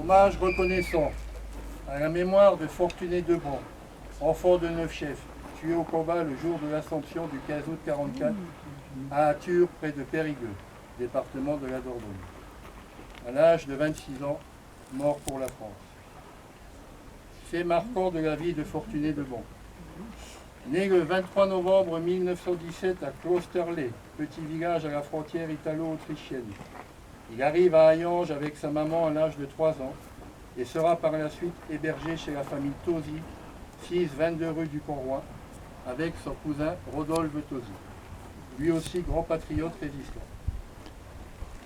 Hommage reconnaissant à la mémoire de Fortuné Debon, enfant de Neufchef, tué au combat le jour de l'Assomption du 15 août 1944 à Athur, près de Périgueux, département de la Dordogne. À l'âge de 26 ans, mort pour la France. Fait marquant de la vie de Fortuné Debon. Né le 23 novembre 1917 à Klosterlé, petit village à la frontière italo-autrichienne, il arrive à Hayange avec sa maman à l'âge de 3 ans et sera par la suite hébergé chez la famille Tosi, 6 22 rue du Conroy, avec son cousin Rodolphe Tosi, lui aussi grand patriote résistant.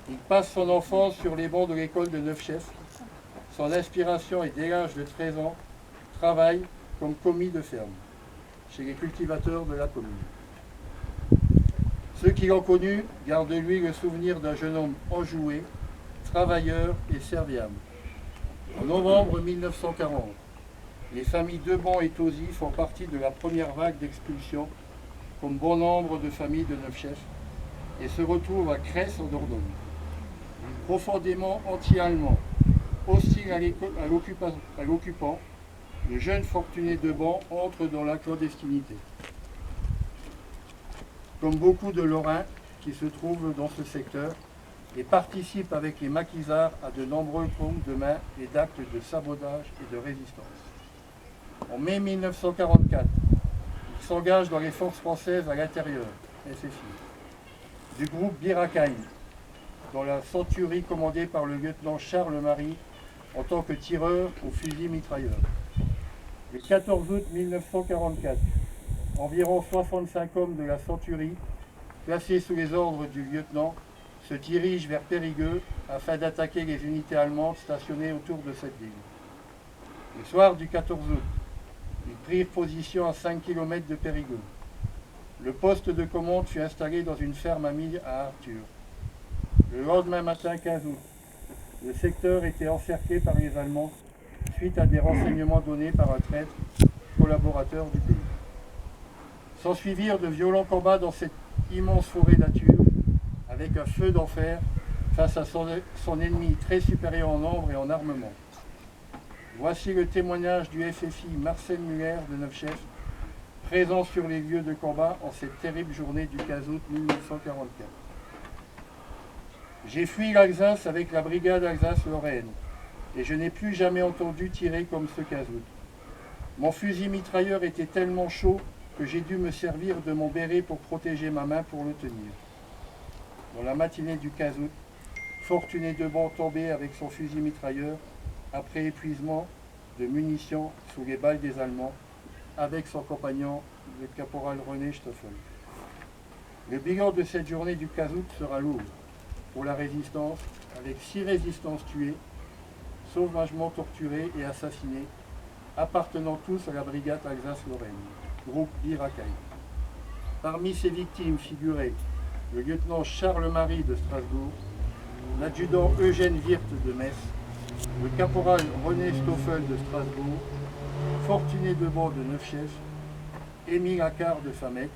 Il passe son enfance sur les bancs de l'école de Neufchef. Son inspiration est dès l'âge de 13 ans, travaille comme commis de ferme chez les cultivateurs de la commune. Ceux qui l'ont connu gardent de lui le souvenir d'un jeune homme enjoué, travailleur et serviable. En novembre 1940, les familles Debon et Tosi font partie de la première vague d'expulsion, comme bon nombre de familles de Neufchef, et se retrouvent à Cress en Dordogne. Profondément anti-allemand, hostile à l'occupant, le jeune Fortuné Debon entre dans la clandestinité. Comme beaucoup de Lorrains qui se trouvent dans ce secteur, et participe avec les maquisards à de nombreux coups de main et d'actes de sabotage et de résistance. En mai 1944, il s'engage dans les forces françaises à l'intérieur, SFI, du groupe Bir Hakeim, dans la centurie commandée par le lieutenant Charles Marie en tant que tireur au fusil mitrailleur. Le 14 août 1944, environ 65 hommes de la centurie, placés sous les ordres du lieutenant, se dirigent vers Périgueux afin d'attaquer les unités allemandes stationnées autour de cette ville. Le soir du 14 août, ils prirent position à 5 km de Périgueux. Le poste de commande fut installé dans une ferme à Mille à Arthur. Le lendemain matin 15 août, le secteur était encerclé par les Allemands suite à des renseignements donnés par un traître collaborateur du pays. S'ensuivirent de violents combats dans cette immense forêt d'Athur, avec un feu d'enfer face à son ennemi très supérieur en nombre et en armement. Voici le témoignage du FFI Marcel Muller de Neufchef, présent sur les lieux de combat en cette terrible journée du 15 août 1944. J'ai fui l'Alsace avec la brigade Alsace-Lorraine et je n'ai plus jamais entendu tirer comme ce 15 août. Mon fusil mitrailleur était tellement chaud que j'ai dû me servir de mon béret pour protéger ma main pour le tenir. Dans la matinée du 15 août, Fortuné Debon tombait avec son fusil mitrailleur après épuisement de munitions sous les balles des Allemands avec son compagnon, le caporal René Stoffel. Le bilan de cette journée du 15 août sera lourd pour la résistance, avec 6 résistants tués, sauvagement torturés et assassinés, appartenant tous à la brigade Alsace-Lorraine, groupe Bir Hakeim. Parmi ces victimes figuraient le lieutenant Charles-Marie de Strasbourg, l'adjudant Eugène Wirth de Metz, le caporal René Stoffel de Strasbourg, Fortuné Debon de Neufchef, Émile Accard de Famec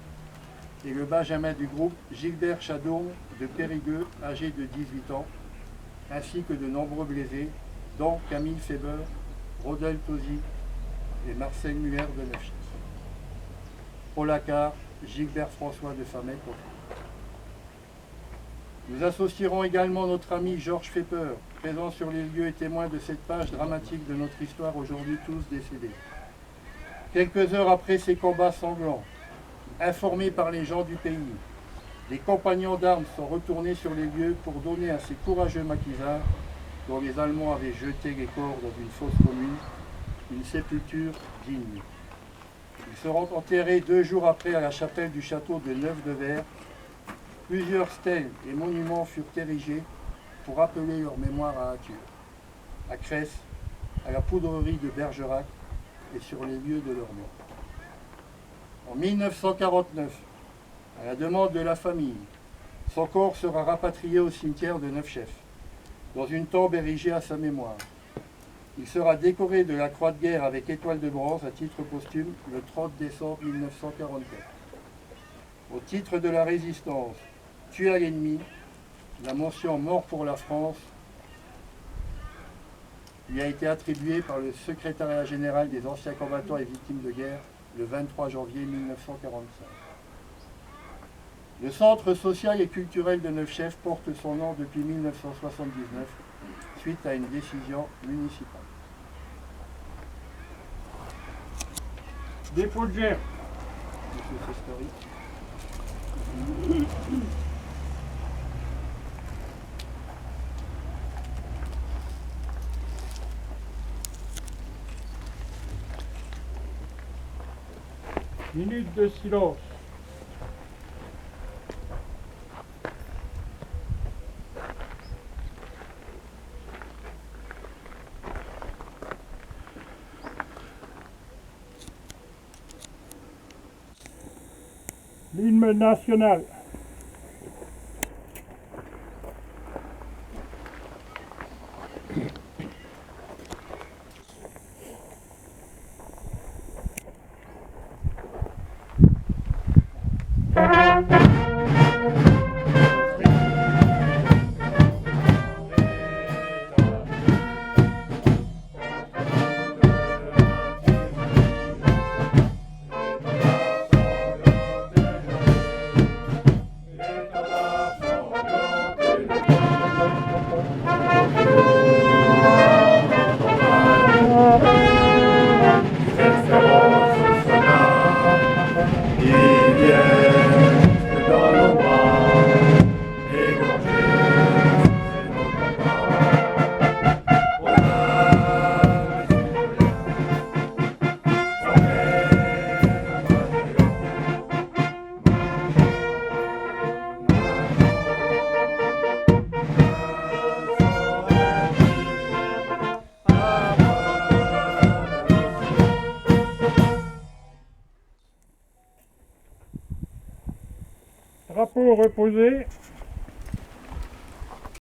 et le benjamin du groupe Gilbert Chadourne de Périgueux, âgé de 18 ans, ainsi que de nombreux blessés, dont Camille Feber, Rodolphe Tosi et Marcel Muller de Neufchef. Paul Accard, Gilbert François de Famec. Nous associerons également notre ami Georges Fepper, présent sur les lieux et témoin de cette page dramatique de notre histoire, aujourd'hui tous décédés. Quelques heures après ces combats sanglants, informés par les gens du pays, les compagnons d'armes sont retournés sur les lieux pour donner à ces courageux maquisards, dont les Allemands avaient jeté les corps dans une fosse commune, une sépulture digne. Ils seront enterrés 2 jours après à la chapelle du château de Neuf-de-Vert. Plusieurs stèles et monuments furent érigés pour rappeler leur mémoire à Athur, à Cress, à la poudrerie de Bergerac et sur les lieux de leur mort. En 1949, à la demande de la famille, son corps sera rapatrié au cimetière de Neufchef, dans une tombe érigée à sa mémoire. Il sera décoré de la Croix de guerre avec étoile de bronze à titre posthume le 30 décembre 1944. Au titre de la résistance, tué à l'ennemi, la mention mort pour la France lui a été attribué par le secrétariat général des anciens combattants et victimes de guerre le 23 janvier 1945. Le centre social et culturel de Neufchèvre porte son nom depuis 1979 suite à une décision municipale. Dépôt de gerbe. Monsieur Sestori. Minute de silence. L'hymne national. Drapeau reposé.